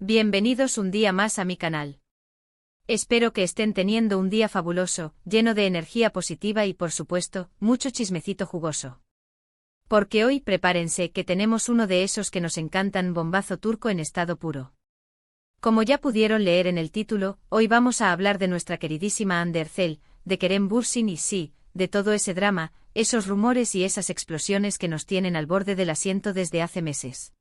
Bienvenidos un día más a mi canal. Espero que estén teniendo un día fabuloso, lleno de energía positiva y por supuesto, mucho chismecito jugoso. Porque hoy prepárense que tenemos uno de esos que nos encantan, bombazo turco en estado puro. Como ya pudieron leer en el título, hoy vamos a hablar de nuestra queridísima Hande Erçel, de Kerem Bürsin y sí, de todo ese drama, esos rumores y esas explosiones que nos tienen al borde del asiento desde hace meses.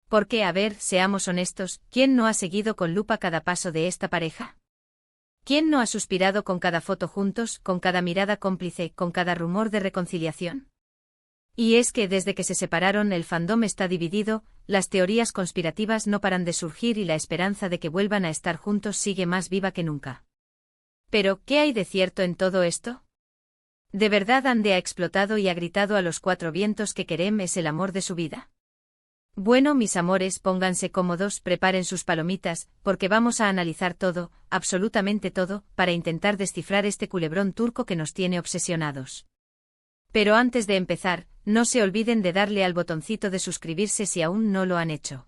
Porque, a ver, seamos honestos, ¿quién no ha seguido con lupa cada paso de esta pareja? ¿Quién no ha suspirado con cada foto juntos, con cada mirada cómplice, con cada rumor de reconciliación? Y es que desde que se separaron el fandom está dividido, las teorías conspirativas no paran de surgir y la esperanza de que vuelvan a estar juntos sigue más viva que nunca. Pero, ¿qué hay de cierto en todo esto? ¿De verdad Hande ha explotado y ha gritado a los cuatro vientos que Kerem es el amor de su vida? Bueno, mis amores, pónganse cómodos, preparen sus palomitas, porque vamos a analizar todo, absolutamente todo, para intentar descifrar este culebrón turco que nos tiene obsesionados. Pero antes de empezar, no se olviden de darle al botoncito de suscribirse si aún no lo han hecho.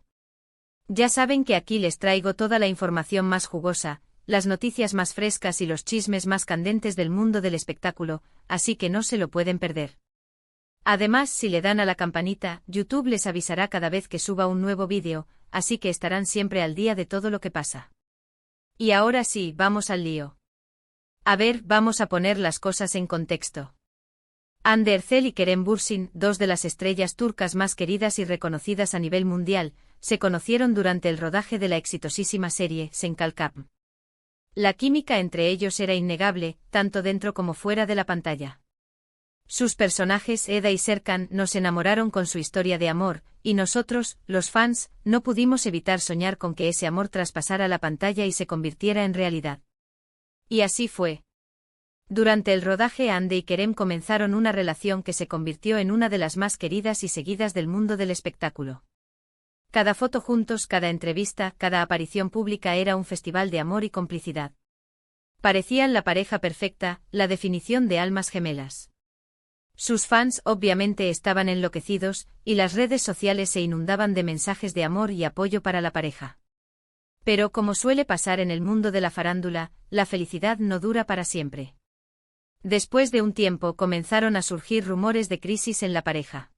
Ya saben que aquí les traigo toda la información más jugosa, las noticias más frescas y los chismes más candentes del mundo del espectáculo, así que no se lo pueden perder. Además, si le dan a la campanita, YouTube les avisará cada vez que suba un nuevo vídeo, así que estarán siempre al día de todo lo que pasa. Y ahora sí, vamos al lío. A ver, vamos a poner las cosas en contexto. Hande Erçel y Kerem Bürsin, dos de las estrellas turcas más queridas y reconocidas a nivel mundial, se conocieron durante el rodaje de la exitosísima serie Sen Kalkam. La química entre ellos era innegable, tanto dentro como fuera de la pantalla. Sus personajes Eda y Serkan nos enamoraron con su historia de amor, y nosotros, los fans, no pudimos evitar soñar con que ese amor traspasara la pantalla y se convirtiera en realidad. Y así fue. Durante el rodaje Hande y Kerem comenzaron una relación que se convirtió en una de las más queridas y seguidas del mundo del espectáculo. Cada foto juntos, cada entrevista, cada aparición pública era un festival de amor y complicidad. Parecían la pareja perfecta, la definición de almas gemelas. Sus fans obviamente estaban enloquecidos, y las redes sociales se inundaban de mensajes de amor y apoyo para la pareja. Pero como suele pasar en el mundo de la farándula, la felicidad no dura para siempre. Después de un tiempo comenzaron a surgir rumores de crisis en la pareja.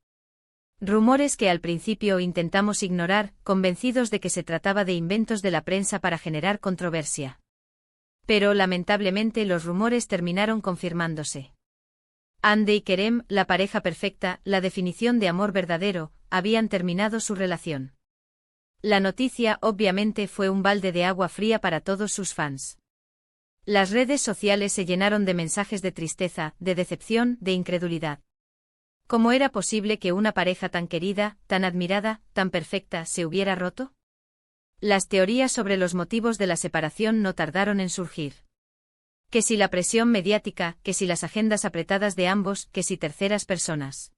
Rumores que al principio intentamos ignorar, convencidos de que se trataba de inventos de la prensa para generar controversia. Pero lamentablemente los rumores terminaron confirmándose. Hande y Kerem, la pareja perfecta, la definición de amor verdadero, habían terminado su relación. La noticia obviamente fue un balde de agua fría para todos sus fans. Las redes sociales se llenaron de mensajes de tristeza, de decepción, de incredulidad. ¿Cómo era posible que una pareja tan querida, tan admirada, tan perfecta, se hubiera roto? Las teorías sobre los motivos de la separación no tardaron en surgir. Que si la presión mediática, que si las agendas apretadas de ambos, que si terceras personas.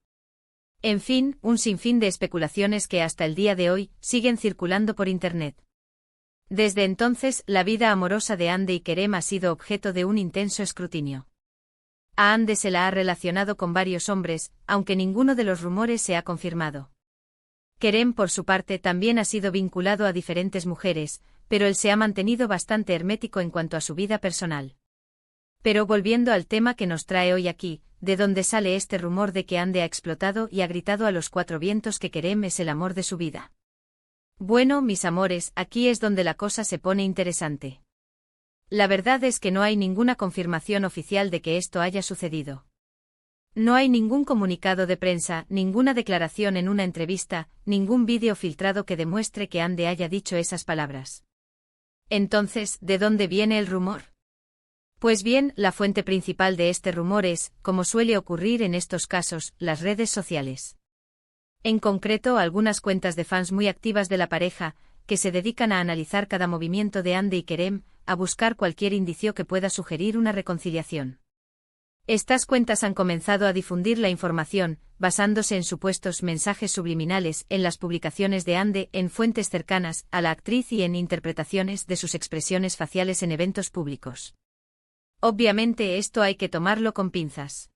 En fin, un sinfín de especulaciones que hasta el día de hoy siguen circulando por Internet. Desde entonces, la vida amorosa de Hande y Kerem ha sido objeto de un intenso escrutinio. A Hande se la ha relacionado con varios hombres, aunque ninguno de los rumores se ha confirmado. Kerem, por su parte, también ha sido vinculado a diferentes mujeres, pero él se ha mantenido bastante hermético en cuanto a su vida personal. Pero volviendo al tema que nos trae hoy aquí, ¿de dónde sale este rumor de que Hande ha explotado y ha gritado a los cuatro vientos que Kerem es el amor de su vida? Bueno, mis amores, aquí es donde la cosa se pone interesante. La verdad es que no hay ninguna confirmación oficial de que esto haya sucedido. No hay ningún comunicado de prensa, ninguna declaración en una entrevista, ningún vídeo filtrado que demuestre que Hande haya dicho esas palabras. Entonces, ¿de dónde viene el rumor? Pues bien, la fuente principal de este rumor es, como suele ocurrir en estos casos, las redes sociales. En concreto, algunas cuentas de fans muy activas de la pareja, que se dedican a analizar cada movimiento de Hande y Kerem, a buscar cualquier indicio que pueda sugerir una reconciliación. Estas cuentas han comenzado a difundir la información, basándose en supuestos mensajes subliminales en las publicaciones de Hande, en fuentes cercanas a la actriz y en interpretaciones de sus expresiones faciales en eventos públicos. Obviamente esto hay que tomarlo con pinzas.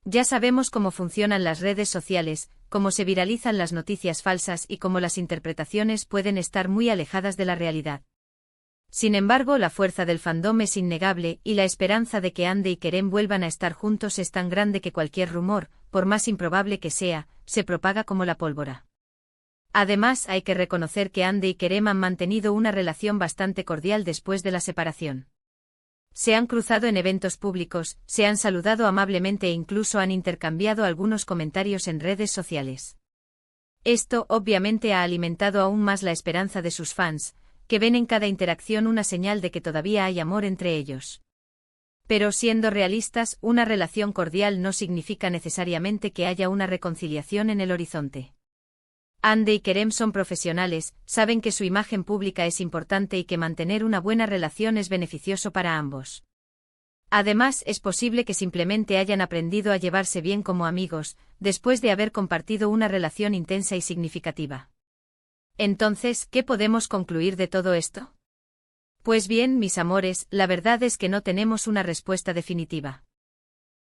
Ya sabemos cómo funcionan las redes sociales, cómo se viralizan las noticias falsas y cómo las interpretaciones pueden estar muy alejadas de la realidad. Sin embargo, la fuerza del fandom es innegable y la esperanza de que Ande y Kerem vuelvan a estar juntos es tan grande que cualquier rumor, por más improbable que sea, se propaga como la pólvora. Además, hay que reconocer que Ande y Kerem han mantenido una relación bastante cordial después de la separación. Se han cruzado en eventos públicos, se han saludado amablemente e incluso han intercambiado algunos comentarios en redes sociales. Esto, obviamente, ha alimentado aún más la esperanza de sus fans, que ven en cada interacción una señal de que todavía hay amor entre ellos. Pero siendo realistas, una relación cordial no significa necesariamente que haya una reconciliación en el horizonte. Ande y Kerem son profesionales, saben que su imagen pública es importante y que mantener una buena relación es beneficioso para ambos. Además, es posible que simplemente hayan aprendido a llevarse bien como amigos, después de haber compartido una relación intensa y significativa. Entonces, ¿qué podemos concluir de todo esto? Pues bien, mis amores, la verdad es que no tenemos una respuesta definitiva.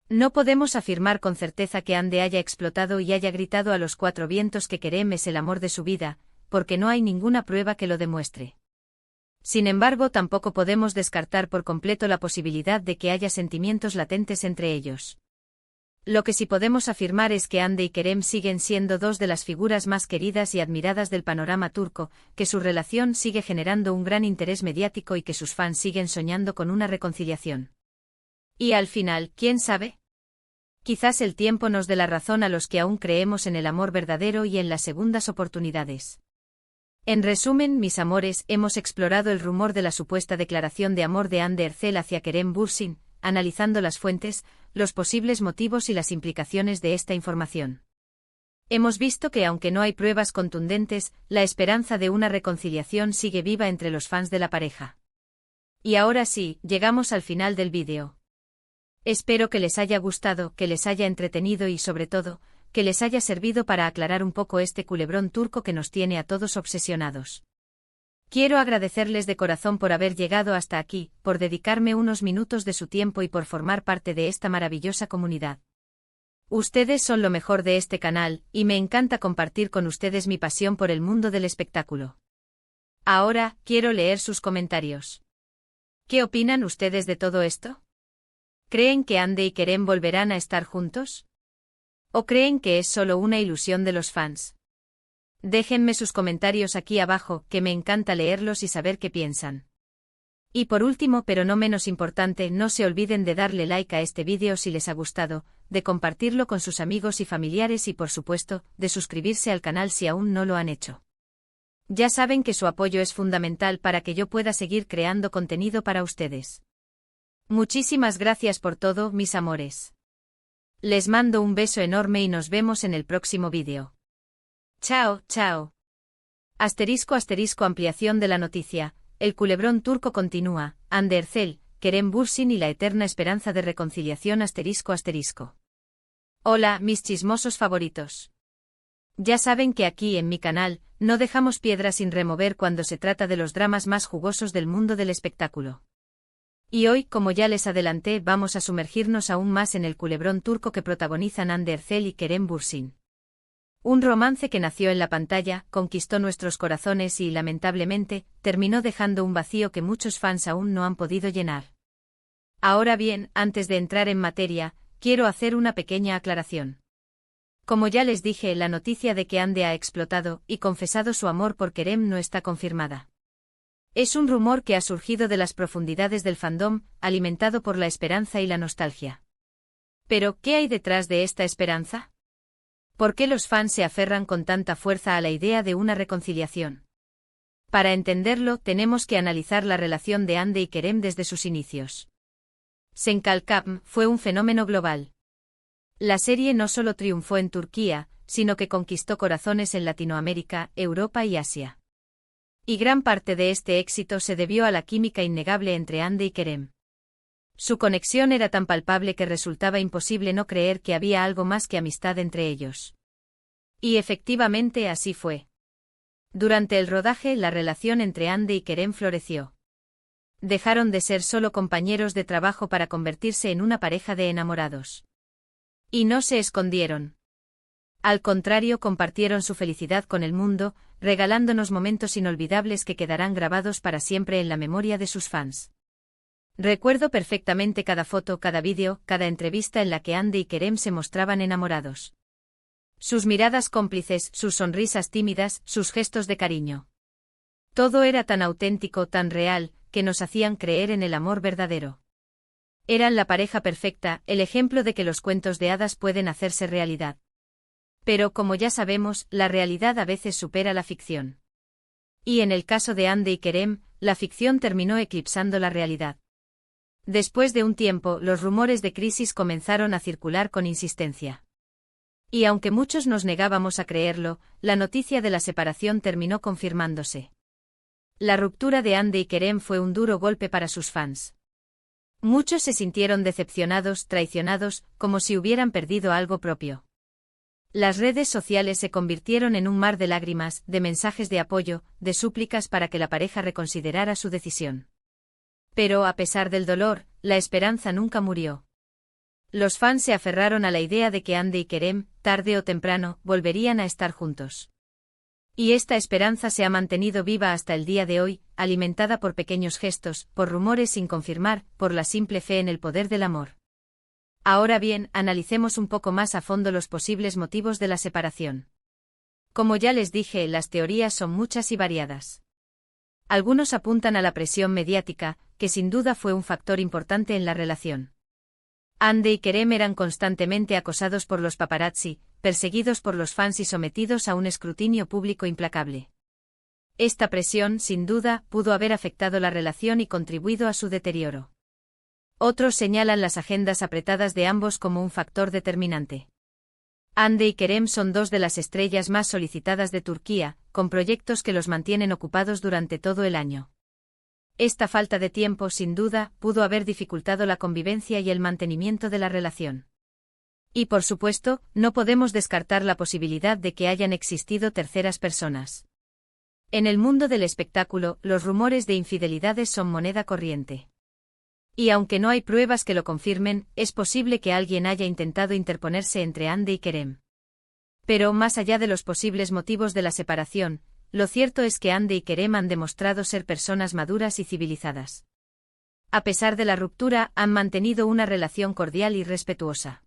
No podemos afirmar con certeza que Ande haya explotado y haya gritado a los cuatro vientos que Kerem es el amor de su vida, porque no hay ninguna prueba que lo demuestre. Sin embargo, tampoco podemos descartar por completo la posibilidad de que haya sentimientos latentes entre ellos. Lo que sí podemos afirmar es que Ande y Kerem siguen siendo dos de las figuras más queridas y admiradas del panorama turco, que su relación sigue generando un gran interés mediático y que sus fans siguen soñando con una reconciliación. Y al final, ¿quién sabe? Quizás el tiempo nos dé la razón a los que aún creemos en el amor verdadero y en las segundas oportunidades. En resumen, mis amores, hemos explorado el rumor de la supuesta declaración de amor de Hande Erçel hacia Kerem Bürsin, analizando las fuentes, los posibles motivos y las implicaciones de esta información. Hemos visto que aunque no hay pruebas contundentes, la esperanza de una reconciliación sigue viva entre los fans de la pareja. Y ahora sí, llegamos al final del vídeo. Espero que les haya gustado, que les haya entretenido y sobre todo, que les haya servido para aclarar un poco este culebrón turco que nos tiene a todos obsesionados. Quiero agradecerles de corazón por haber llegado hasta aquí, por dedicarme unos minutos de su tiempo y por formar parte de esta maravillosa comunidad. Ustedes son lo mejor de este canal, y me encanta compartir con ustedes mi pasión por el mundo del espectáculo. Ahora, quiero leer sus comentarios. ¿Qué opinan ustedes de todo esto? ¿Creen que Ande y Kerem volverán a estar juntos? ¿O creen que es solo una ilusión de los fans? Déjenme sus comentarios aquí abajo, que me encanta leerlos y saber qué piensan. Y por último, pero no menos importante, no se olviden de darle like a este vídeo si les ha gustado, de compartirlo con sus amigos y familiares y por supuesto, de suscribirse al canal si aún no lo han hecho. Ya saben que su apoyo es fundamental para que yo pueda seguir creando contenido para ustedes. Muchísimas gracias por todo, mis amores. Les mando un beso enorme y nos vemos en el próximo vídeo. Chao, chao. Ampliación de la noticia. El culebrón turco continúa. Hande Erçel, Kerem Bürsin y la eterna esperanza de reconciliación ***. Hola, mis chismosos favoritos. Ya saben que aquí en mi canal, no dejamos piedra sin remover cuando se trata de los dramas más jugosos del mundo del espectáculo. Y hoy, como ya les adelanté, vamos a sumergirnos aún más en el culebrón turco que protagonizan Hande Erçel y Kerem Bürsin. Un romance que nació en la pantalla, conquistó nuestros corazones y, lamentablemente, terminó dejando un vacío que muchos fans aún no han podido llenar. Ahora bien, antes de entrar en materia, quiero hacer una pequeña aclaración. Como ya les dije, la noticia de que Hande ha explotado y confesado su amor por Kerem no está confirmada. Es un rumor que ha surgido de las profundidades del fandom, alimentado por la esperanza y la nostalgia. Pero, ¿qué hay detrás de esta esperanza? ¿Por qué los fans se aferran con tanta fuerza a la idea de una reconciliación? Para entenderlo, tenemos que analizar la relación de Hande y Kerem desde sus inicios. Senkalkam fue un fenómeno global. La serie no solo triunfó en Turquía, sino que conquistó corazones en Latinoamérica, Europa y Asia. Y gran parte de este éxito se debió a la química innegable entre Hande y Kerem. Su conexión era tan palpable que resultaba imposible no creer que había algo más que amistad entre ellos. Y efectivamente así fue. Durante el rodaje, la relación entre Hande y Kerem floreció. Dejaron de ser solo compañeros de trabajo para convertirse en una pareja de enamorados. Y no se escondieron. Al contrario, compartieron su felicidad con el mundo, regalándonos momentos inolvidables que quedarán grabados para siempre en la memoria de sus fans. Recuerdo perfectamente cada foto, cada vídeo, cada entrevista en la que Andy y Kerem se mostraban enamorados. Sus miradas cómplices, sus sonrisas tímidas, sus gestos de cariño. Todo era tan auténtico, tan real, que nos hacían creer en el amor verdadero. Eran la pareja perfecta, el ejemplo de que los cuentos de hadas pueden hacerse realidad. Pero como ya sabemos, la realidad a veces supera la ficción. Y en el caso de Andy y Kerem, la ficción terminó eclipsando la realidad. Después de un tiempo, los rumores de crisis comenzaron a circular con insistencia. Y aunque muchos nos negábamos a creerlo, la noticia de la separación terminó confirmándose. La ruptura de Andy y Kerem fue un duro golpe para sus fans. Muchos se sintieron decepcionados, traicionados, como si hubieran perdido algo propio. Las redes sociales se convirtieron en un mar de lágrimas, de mensajes de apoyo, de súplicas para que la pareja reconsiderara su decisión. Pero a pesar del dolor, la esperanza nunca murió. Los fans se aferraron a la idea de que Andy y Kerem, tarde o temprano, volverían a estar juntos. Y esta esperanza se ha mantenido viva hasta el día de hoy, alimentada por pequeños gestos, por rumores sin confirmar, por la simple fe en el poder del amor. Ahora bien, analicemos un poco más a fondo los posibles motivos de la separación. Como ya les dije, las teorías son muchas y variadas. Algunos apuntan a la presión mediática, que sin duda fue un factor importante en la relación. Andy y Kerem eran constantemente acosados por los paparazzi, perseguidos por los fans y sometidos a un escrutinio público implacable. Esta presión, sin duda, pudo haber afectado la relación y contribuido a su deterioro. Otros señalan las agendas apretadas de ambos como un factor determinante. Andy y Kerem son dos de las estrellas más solicitadas de Turquía, con proyectos que los mantienen ocupados durante todo el año. Esta falta de tiempo, sin duda, pudo haber dificultado la convivencia y el mantenimiento de la relación. Y por supuesto, no podemos descartar la posibilidad de que hayan existido terceras personas. En el mundo del espectáculo, los rumores de infidelidades son moneda corriente. Y aunque no hay pruebas que lo confirmen, es posible que alguien haya intentado interponerse entre Andy y Kerem. Pero más allá de los posibles motivos de la separación, lo cierto es que Andy y Kerem han demostrado ser personas maduras y civilizadas. A pesar de la ruptura, han mantenido una relación cordial y respetuosa.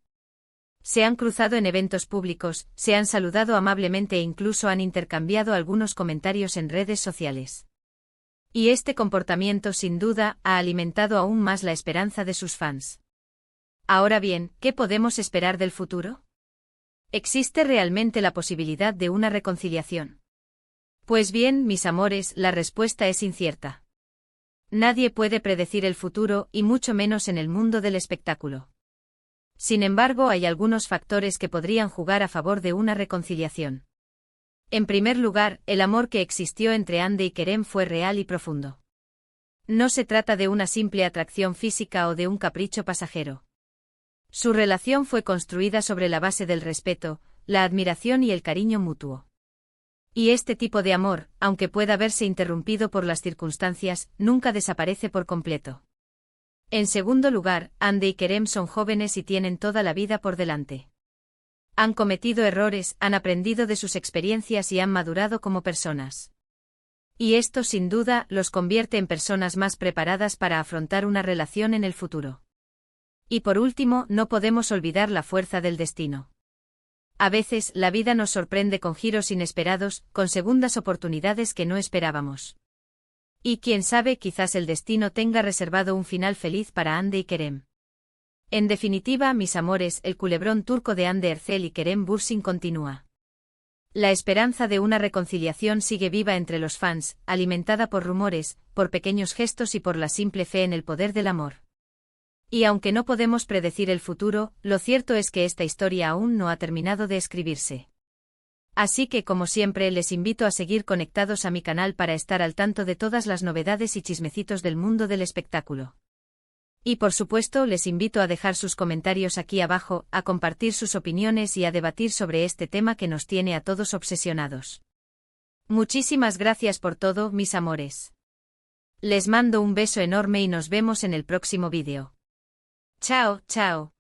Se han cruzado en eventos públicos, se han saludado amablemente e incluso han intercambiado algunos comentarios en redes sociales. Y este comportamiento sin duda ha alimentado aún más la esperanza de sus fans. Ahora bien, ¿qué podemos esperar del futuro? ¿Existe realmente la posibilidad de una reconciliación? Pues bien, mis amores, la respuesta es incierta. Nadie puede predecir el futuro, y mucho menos en el mundo del espectáculo. Sin embargo, hay algunos factores que podrían jugar a favor de una reconciliación. En primer lugar, el amor que existió entre Andy y Kerem fue real y profundo. No se trata de una simple atracción física o de un capricho pasajero. Su relación fue construida sobre la base del respeto, la admiración y el cariño mutuo. Y este tipo de amor, aunque pueda verse interrumpido por las circunstancias, nunca desaparece por completo. En segundo lugar, Andy y Kerem son jóvenes y tienen toda la vida por delante. Han cometido errores, han aprendido de sus experiencias y han madurado como personas. Y esto sin duda los convierte en personas más preparadas para afrontar una relación en el futuro. Y por último, no podemos olvidar la fuerza del destino. A veces, la vida nos sorprende con giros inesperados, con segundas oportunidades que no esperábamos. Y quién sabe, quizás el destino tenga reservado un final feliz para Andy y Kerem. En definitiva, mis amores, el culebrón turco de Hande Erçel y Kerem Bürsin continúa. La esperanza de una reconciliación sigue viva entre los fans, alimentada por rumores, por pequeños gestos y por la simple fe en el poder del amor. Y aunque no podemos predecir el futuro, lo cierto es que esta historia aún no ha terminado de escribirse. Así que, como siempre, les invito a seguir conectados a mi canal para estar al tanto de todas las novedades y chismecitos del mundo del espectáculo. Y por supuesto, les invito a dejar sus comentarios aquí abajo, a compartir sus opiniones y a debatir sobre este tema que nos tiene a todos obsesionados. Muchísimas gracias por todo, mis amores. Les mando un beso enorme y nos vemos en el próximo vídeo. Chao, chao.